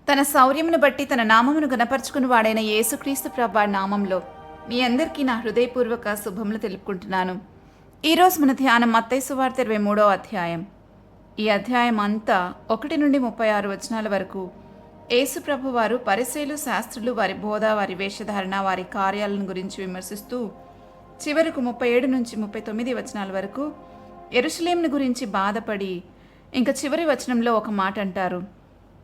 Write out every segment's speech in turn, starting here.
తన శౌర్యమును బట్టి తన నామమును గణపరుచుకుని వాడైన యేసుక్రీస్తు ప్రభువారి నామంలో మీ అందరికీ నా హృదయపూర్వక శుభములు తెలుపుకుంటున్నాను. ఈరోజు మన ధ్యానం మత్తయి సువార్త 23వ అధ్యాయం. ఈ అధ్యాయం అంతా 1 నుండి 36 వచనాల వరకు యేసు ప్రభు వారు పరిసయ్యులు, శాస్త్రులు, వారి బోధ, వారి వేషధారణ, వారి కార్యాలను గురించి విమర్శిస్తూ చివరకు 37 నుంచి 39 వచనాల వరకు యెరూషలేమును గురించి బాధపడి ఇంకా చివరి వచనంలో ఒక మాట అంటారు.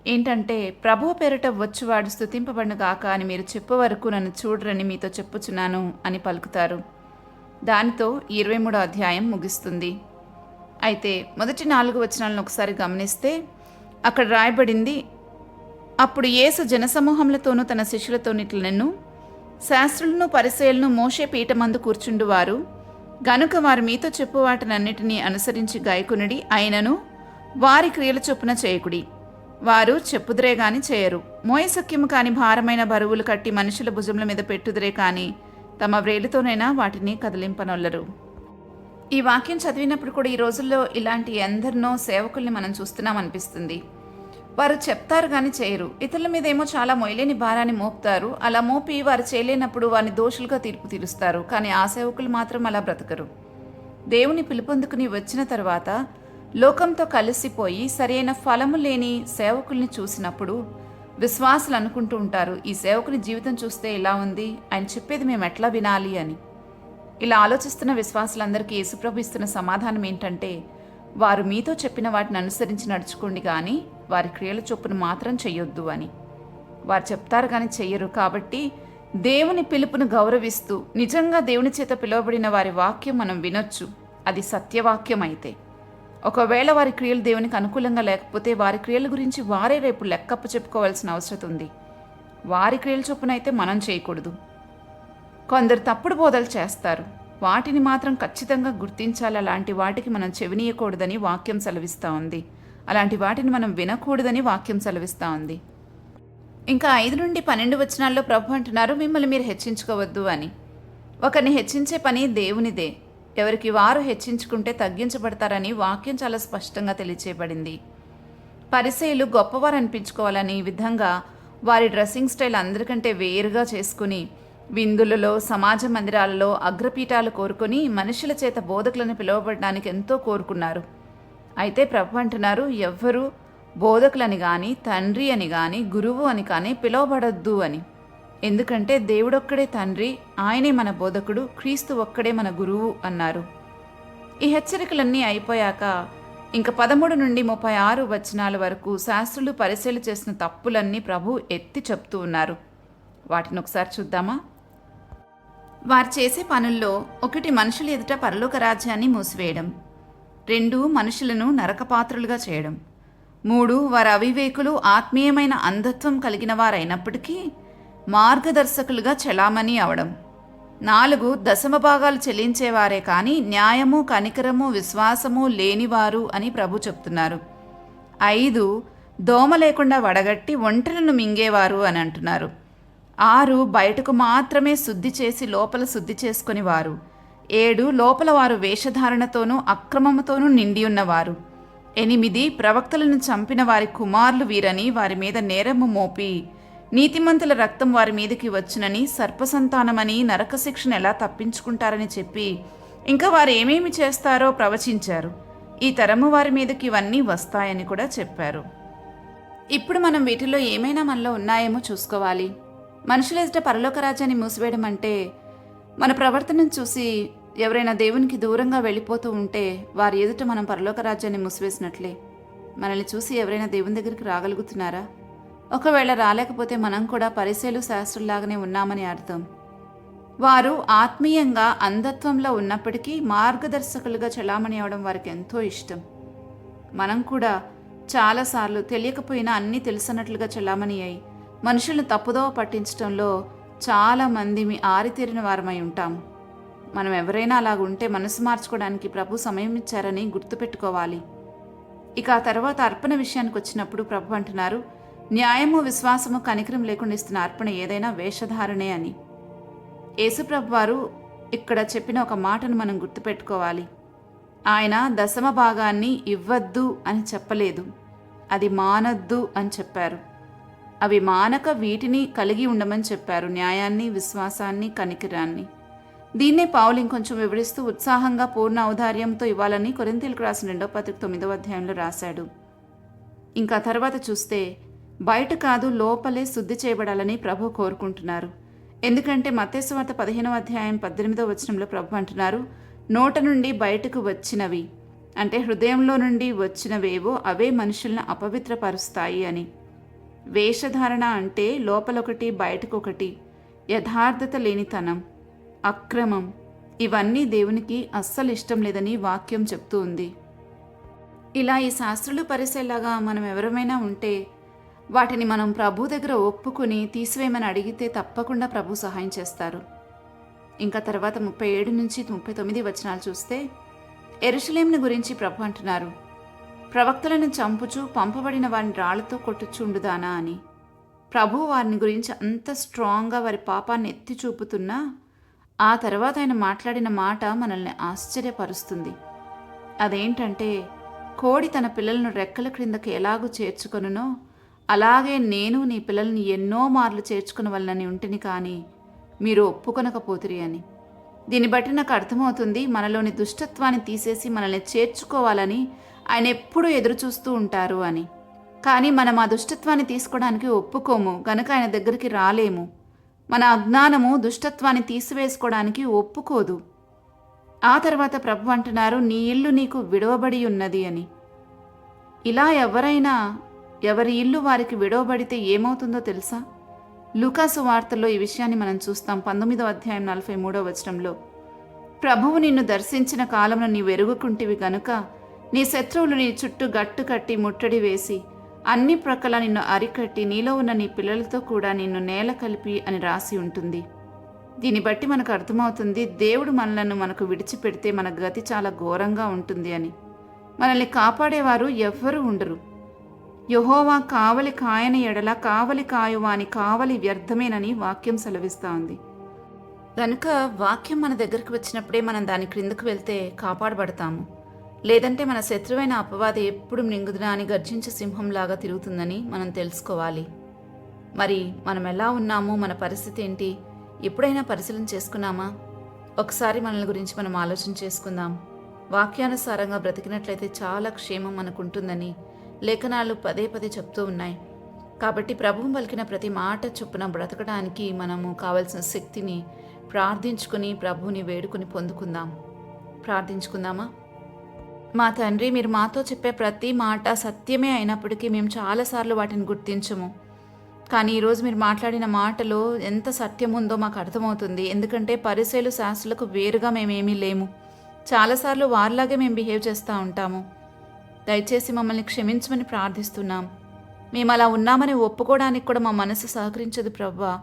ఏంటంటే, ప్రభువు పేరిట వచ్చువాడు స్తుతింపబడును గాక అని మీరు చెప్పే వరకు నన్ను చూడరని మీతో చెప్పుచున్నాను అని పలుకుతారు. దానితో 23వ అధ్యాయం ముగిస్తుంది. అయితే మొదటి 4 వచనాలను ఒకసారి గమనిస్తే అక్కడ రాయబడింది, అప్పుడు యేసు జనసమూహములతోనూ తన శిష్యులతోనిట్లనెను, శాస్త్రులను పరిసయ్యులను మోషే పీఠమందు కూర్చుండువారు గనుక వారు మీతో చెప్పు వాటినన్నిటినీ అనుసరించి గాయకునుడి, అయినను వారి క్రియల చొప్పున చేయకుడి. వారు చెప్పుదురే గాని చేయరు. మోయసఖ్యము కాని భారమైన బరువులు కట్టి మనుషుల భుజముల మీద పెట్టుదురే కాని తమ వ్రేలుతోనైనా వాటిని కదిలింపనొల్లరు. ఈ వాక్యం చదివినప్పుడు కూడా ఈ రోజుల్లో ఇలాంటి ఎందరినో సేవకుల్ని మనం చూస్తున్నాం అనిపిస్తుంది. వారు చెప్తారు కానీ చేయరు. ఇతరుల మీద ఏమో చాలా మొయలేని భారాన్ని మోపుతారు. అలా మోపి వారు చేయలేనప్పుడు వారిని దోషులుగా తీర్పు తీరుస్తారు. కానీ ఆ సేవకులు మాత్రం అలా బ్రతకరు. దేవుని పిలుపొందుకుని వచ్చిన తర్వాత లోకంతో కలిసిపోయి సరైన ఫలము లేని సేవకుల్ని చూసినప్పుడు విశ్వాసులు అనుకుంటూ ఉంటారు, ఈ సేవకుని జీవితం చూస్తే ఇలా ఉంది, ఆయన చెప్పేది మేము ఎట్లా వినాలి అని. ఇలా ఆలోచిస్తున్న విశ్వాసులందరికీ యేసుప్రభు ఇస్తున్న సమాధానం ఏంటంటే, వారు మీతో చెప్పిన వాటిని అనుసరించి నడుచుకోండి కానీ వారి క్రియల చొప్పున మాత్రం చెయ్యొద్దు అని. వారు చెప్తారు కానీ చెయ్యరు. కాబట్టి దేవుని పిలుపును గౌరవిస్తూ నిజంగా దేవుని చేత పిలువబడిన వారి వాక్యం మనం వినొచ్చు, అది సత్యవాక్యం అయితే. ఒకవేళ వారి క్రియలు దేవునికి అనుకూలంగా లేకపోతే వారి క్రియల గురించి వారే రేపు లెక్కప్పు చెప్పుకోవాల్సిన అవసరం ఉంది. వారి క్రియల చొప్పున అయితే మనం చేయకూడదు. కొందరు తప్పుడు బోధలు చేస్తారు, వాటిని మాత్రం ఖచ్చితంగా గుర్తించాలి. అలాంటి వాటికి మనం చెవినీయకూడదని వాక్యం సెలవిస్తూ ఉంది. అలాంటి వాటిని మనం వినకూడదని వాక్యం సెలవిస్తూ ఉంది. ఇంకా 5 నుండి 12 వచనాల్లో ప్రభు అంటున్నారు, మిమ్మల్ని మీరు హెచ్చించుకోవద్దు అని. ఒకరిని హెచ్చించే పని దేవునిదే. ఎవరికి వారు హెచ్చించుకుంటే తగ్గించబడతారని వాక్యం చాలా స్పష్టంగా తెలియచేయబడింది. పరిసయ్యులు గొప్పవారు అనిపించుకోవాలని ఈ విధంగా వారి డ్రెస్సింగ్ స్టైల్ అందరికంటే వేరుగా చేసుకుని విందులలో, సమాజ మందిరాలలో అగ్రపీఠాలు కోరుకొని మనుషుల చేత బోధకులను పిలువబడడానికి ఎంతో కోరుకున్నారు. అయితే ప్రభు అంటున్నారు, ఎవ్వరూ బోధకులని కానీ, తండ్రి అని కానీ, గురువు అని కానీ పిలువబడద్దు అని. ఎందుకంటే దేవుడొక్కడే తండ్రి, ఆయనే మన బోధకుడు, క్రీస్తు ఒక్కడే మన గురువు అన్నారు. ఈ హెచ్చరికలన్నీ అయిపోయాక ఇంకా 13 నుండి 36 వచనాల వరకు శాస్త్రులు, పరిసయ్యులు చేసిన తప్పులన్నీ ప్రభు ఎత్తి చెప్తూ ఉన్నారు. వాటిని ఒకసారి చూద్దామా? వారు చేసే పనుల్లో 1 మనుషుల ఎదుట పరలోక రాజ్యాన్ని మూసివేయడం, 2 మనుషులను నరకపాత్రులుగా చేయడం, 3 వారు అవివేకులు, ఆత్మీయమైన అంధత్వం కలిగిన వారైనప్పటికీ మార్గదర్శకులుగా చలామణి అవడం, 4 దశమ భాగాలు చెల్లించేవారే కానీ న్యాయము, కనికరము, విశ్వాసము లేనివారు అని ప్రభు చెప్తున్నారు. 5 దోమ లేకుండా వడగట్టి ఒంటెలను మింగేవారు అని అంటున్నారు. 6 బయటకు మాత్రమే శుద్ధి చేసి లోపల శుద్ధి చేసుకుని వారు. 7 లోపల వారు వేషధారణతోనూ అక్రమముతోనూ నిండి ఉన్నవారు. 8 ప్రవక్తలను చంపిన వారి కుమారులు వీరని వారి మీద నేరము మోపి నీతిమంతుల రక్తం వారి మీదకి వచ్చునని, సర్పసంతానమని, నరక శిక్షను ఎలా తప్పించుకుంటారని చెప్పి ఇంకా వారు ఏమేమి చేస్తారో ప్రవచించారు. ఈ తరము వారి మీదకి ఇవన్నీ వస్తాయని కూడా చెప్పారు. ఇప్పుడు మనం వీటిలో ఏమైనా మనలో ఉన్నాయేమో చూసుకోవాలి. మనుషుల ఎదుట పరలోక రాజ్యాన్ని మూసివేయడం అంటే మన ప్రవర్తనను చూసి ఎవరైనా దేవునికి దూరంగా వెళ్ళిపోతూ ఉంటే వారి ఎదుట మనం పరలోక రాజ్యాన్ని మూసివేసినట్లే. మనల్ని చూసి ఎవరైనా దేవుని దగ్గరికి రాగలుగుతున్నారా? ఒకవేళ రాలేకపోతే మనం కూడా పరిసయ్యులు, శాస్త్రుల్లాగానే ఉన్నామని అర్థం. వారు ఆత్మీయంగా అంధత్వంలో ఉన్నప్పటికీ మార్గదర్శకులుగా చలామణి అవడం వారికి ఎంతో ఇష్టం. మనం కూడా చాలాసార్లు తెలియకపోయినా అన్నీ తెలుసన్నట్లుగా చలామణి అయి మనుషులను తప్పుదోవ పట్టించడంలో చాలామంది ఆరితేరిన వారమై ఉంటాం. మనం ఎవరైనా అలాగుంటే మనసు మార్చుకోవడానికి ప్రభు సమయం ఇచ్చారని గుర్తుపెట్టుకోవాలి. ఇక ఆ తర్వాత అర్పణ విషయానికి వచ్చినప్పుడు ప్రభు అంటున్నారు, న్యాయము, విశ్వాసము, కనికరం లేకుండా ఇస్తున్న అర్పణ ఏదైనా వేషధారణే అని. యేసుప్రభు వారు ఇక్కడ చెప్పిన ఒక మాటను మనం గుర్తుపెట్టుకోవాలి. ఆయన దశమ భాగాన్ని ఇవ్వద్దు అని చెప్పలేదు, అది మానొద్దు అని చెప్పారు. అవి మానక వీటిని కలిగి ఉండమని చెప్పారు, న్యాయాన్ని, విశ్వాసాన్ని, కనికరాన్ని. దీన్నే పౌలు ఇంకొంచెం వివరిస్తూ ఉత్సాహంగా పూర్ణ ఔదార్యంతో ఇవ్వాలని కొరింథీయులకు రాసిన 2వ పత్రిక 9వ అధ్యాయంలో రాశాడు. ఇంకా తర్వాత చూస్తే బయట కాదు లోపలే శుద్ధి చేయబడాలని ప్రభు కోరుకుంటున్నారు. ఎందుకంటే మత్తయి సువార్త 15వ అధ్యాయం 18వ వచనంలో ప్రభు అంటున్నారు, నోట నుండి బయటకు వచ్చినవి అంటే హృదయంలో నుండి వచ్చినవేవో అవే మనుషులను అపవిత్రపరుస్తాయి అని. వేషధారణ అంటే లోపలొకటి బయటకొకటి, యథార్థత లేనితనం, అక్రమం, ఇవన్నీ దేవునికి అస్సలు ఇష్టం లేదని వాక్యం చెప్తూ ఉంది. ఇలా ఈ శాస్త్రులు పరిసేలాగా మనం ఎవరమైనా ఉంటే వాటిని మనం ప్రభు దగ్గర ఒప్పుకుని తీసివేయమని అడిగితే తప్పకుండా ప్రభు సహాయం చేస్తారు. ఇంకా తర్వాత 37 నుంచి 39 వచనాలు చూస్తే యెరూషలేమును గురించి ప్రభు అంటున్నారు, ప్రవక్తలను చంపుచు పంపబడిన వారిని రాళ్లతో కొట్టుచుండుదానా అని. ప్రభు వారిని గురించి అంత స్ట్రాంగ్గా వారి పాపాన్ని ఎత్తి చూపుతున్నా ఆ తర్వాత ఆయన మాట్లాడిన మాట మనల్ని ఆశ్చర్యపరుస్తుంది. అదేంటంటే, కోడి తన పిల్లలను రెక్కల క్రిందకి ఎలాగూ చేర్చుకొనునో అలాగే నేను నీ పిల్లల్ని ఎన్నో మార్లు చేర్చుకునవలనని ఉంటిని, కానీ మీరు ఒప్పుకొనకపోతిరి అని. దీన్ని బట్టి నాకు అర్థమవుతుంది, మనలోని దుష్టత్వాన్ని తీసేసి మనల్ని చేర్చుకోవాలని ఆయన ఎప్పుడూ ఎదురు చూస్తూ ఉంటారు అని. కానీ మనం ఆ దుష్టత్వాన్ని తీసుకోవడానికి ఒప్పుకోము గనుక ఆయన దగ్గరికి రాలేము. మన అజ్ఞానము దుష్టత్వాన్ని తీసివేసుకోవడానికి ఒప్పుకోదు. ఆ తర్వాత ప్రభు అంటున్నారు, నీ ఇల్లు నీకు విడవబడి ఉన్నది అని. ఇలా ఎవరి ఇల్లు వారికి విడవబడితే ఏమవుతుందో తెలుసా? లూకాసు వార్తల్లో ఈ విషయాన్ని మనం చూస్తాం. 19వ అధ్యాయం 43వ వచనంలో, ప్రభువు నిన్ను దర్శించిన కాలమున నీవు ఎరుగుకుంటివి గనుక నీ శత్రువులు నీ చుట్టూ గట్టు కట్టి ముట్టడి వేసి అన్ని ప్రక్కల నిన్ను అరికట్టి నీలో ఉన్న నీ పిల్లలతో కూడా నిన్ను నేల కలిపి అని రాసి ఉంటుంది. దీన్ని బట్టి మనకు అర్థమవుతుంది, దేవుడు మనకు విడిచిపెడితే మన గతి చాలా ఘోరంగా ఉంటుంది అని. మనల్ని కాపాడేవారు ఎవ్వరూ ఉండరు. యెహోవా కావలి కాయని ఎడల కావలి కాయువాని కావలి వ్యర్థమేనని వాక్యం సెలవిస్తూ ఉంది. కనుక వాక్యం మన దగ్గరికి వచ్చినప్పుడే మనం దాని క్రిందకు వెళ్తే కాపాడబడతాము. లేదంటే మన శత్రువైన అపవాది ఎప్పుడు మింగుదునా అని గర్జించే సింహంలాగా తిరుగుతుందని మనం తెలుసుకోవాలి. మరి మనం ఎలా ఉన్నామో, మన పరిస్థితి ఏంటి, ఎప్పుడైనా పరిశీలన చేసుకున్నామా? ఒకసారి మనల్ని గురించి మనం ఆలోచన చేసుకుందాం. వాక్యానుసారంగా బ్రతికినట్లయితే చాలా క్షేమం మనకుంటుందని లేఖనాలు పదే పదే చెప్తూ ఉన్నాయి. కాబట్టి ప్రభువు పలికిన ప్రతి మాట చొప్పున బ్రతకడానికి మనము కావలసిన శక్తిని ప్రార్థించుకుని ప్రభువుని వేడుకుని పొందుకుందాం. ప్రార్థించుకుందామా? మా తండ్రి, మీరు మాతో చెప్పే ప్రతి మాట సత్యమే అయినప్పటికీ మేము చాలాసార్లు వాటిని గుర్తించము. కానీ ఈరోజు మీరు మాట్లాడిన మాటలో ఎంత సత్యం ఉందో మాకు అర్థమవుతుంది. ఎందుకంటే పరిసయ్యులు శాస్త్రులకు వేరుగా మేమేమీ లేము. చాలాసార్లు వారిలాగే మేము బిహేవ్ చేస్తూ ఉంటాము. దయచేసి మమ్మల్ని క్షమించమని ప్రార్థిస్తున్నాం. మేము అలా ఉన్నామని ఒప్పుకోవడానికి కూడా మా మనసు సహకరించదు ప్రభువా.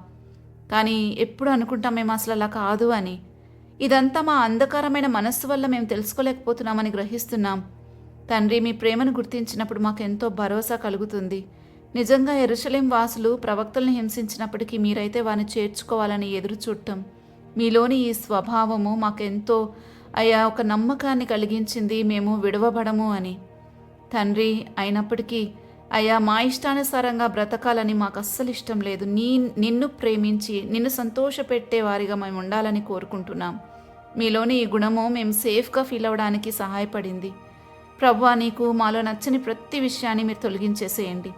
కానీ ఎప్పుడు అనుకుంటాం మేము అసలు అలా కాదు అని. ఇదంతా మా అంధకారమైన మనస్సు వల్ల మేము తెలుసుకోలేకపోతున్నామని గ్రహిస్తున్నాం. తండ్రి, మీ ప్రేమను గుర్తించినప్పుడు మాకు ఎంతో భరోసా కలుగుతుంది. నిజంగా యెరూషలేం వాసులు ప్రవక్తలను హింసించినప్పటికీ మీరైతే వారిని చేర్చుకోవాలని ఎదురు చూడటం, మీలోని ఈ స్వభావము మాకెంతో ఒక నమ్మకాన్ని కలిగించింది. మేము విడవబడము అని. తండ్రి, అయినప్పటికీ మా ఇష్టానుసారంగా బ్రతకాలని మాకు అస్సలు ఇష్టం లేదు. నిన్ను ప్రేమించి నిన్ను సంతోషపెట్టే వారిగా మేము ఉండాలని కోరుకుంటున్నాం. మీలోని ఈ గుణము మేము సేఫ్గా ఫీల్ అవ్వడానికి సహాయపడింది. ప్రభువా, నీకు మాలో నచ్చని ప్రతి విషయాన్ని మీరు తొలగించేసేయండి.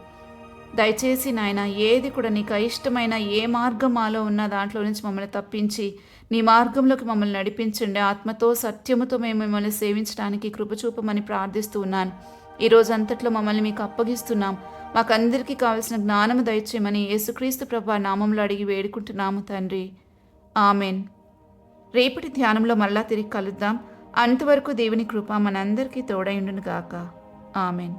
దయచేసి నాయన, ఏది కూడా నీకు అయిష్టమైన ఏ మార్గం మాలో ఉన్న దాంట్లో నుంచి మమ్మల్ని తప్పించి నీ మార్గంలోకి మమ్మల్ని నడిపించండి. ఆత్మతో సత్యముతో మేము మిమ్మల్ని సేవించడానికి కృపచూపమని ప్రార్థిస్తూ ఉన్నాను. ఈ రోజు అంతట్లో మమ్మల్ని మీకు అప్పగిస్తున్నాం. మాకందరికీ కావలసిన జ్ఞానము దయచేయమని యేసుక్రీస్తు ప్రభువా నామంలో అడిగి వేడుకుంటున్నాము తండ్రి. ఆమెన్. రేపటి ధ్యానంలో మళ్ళా తిరిగి కలుద్దాం. అంతవరకు దేవుని కృప మనందరికీ తోడైండును గాక. ఆమెన్.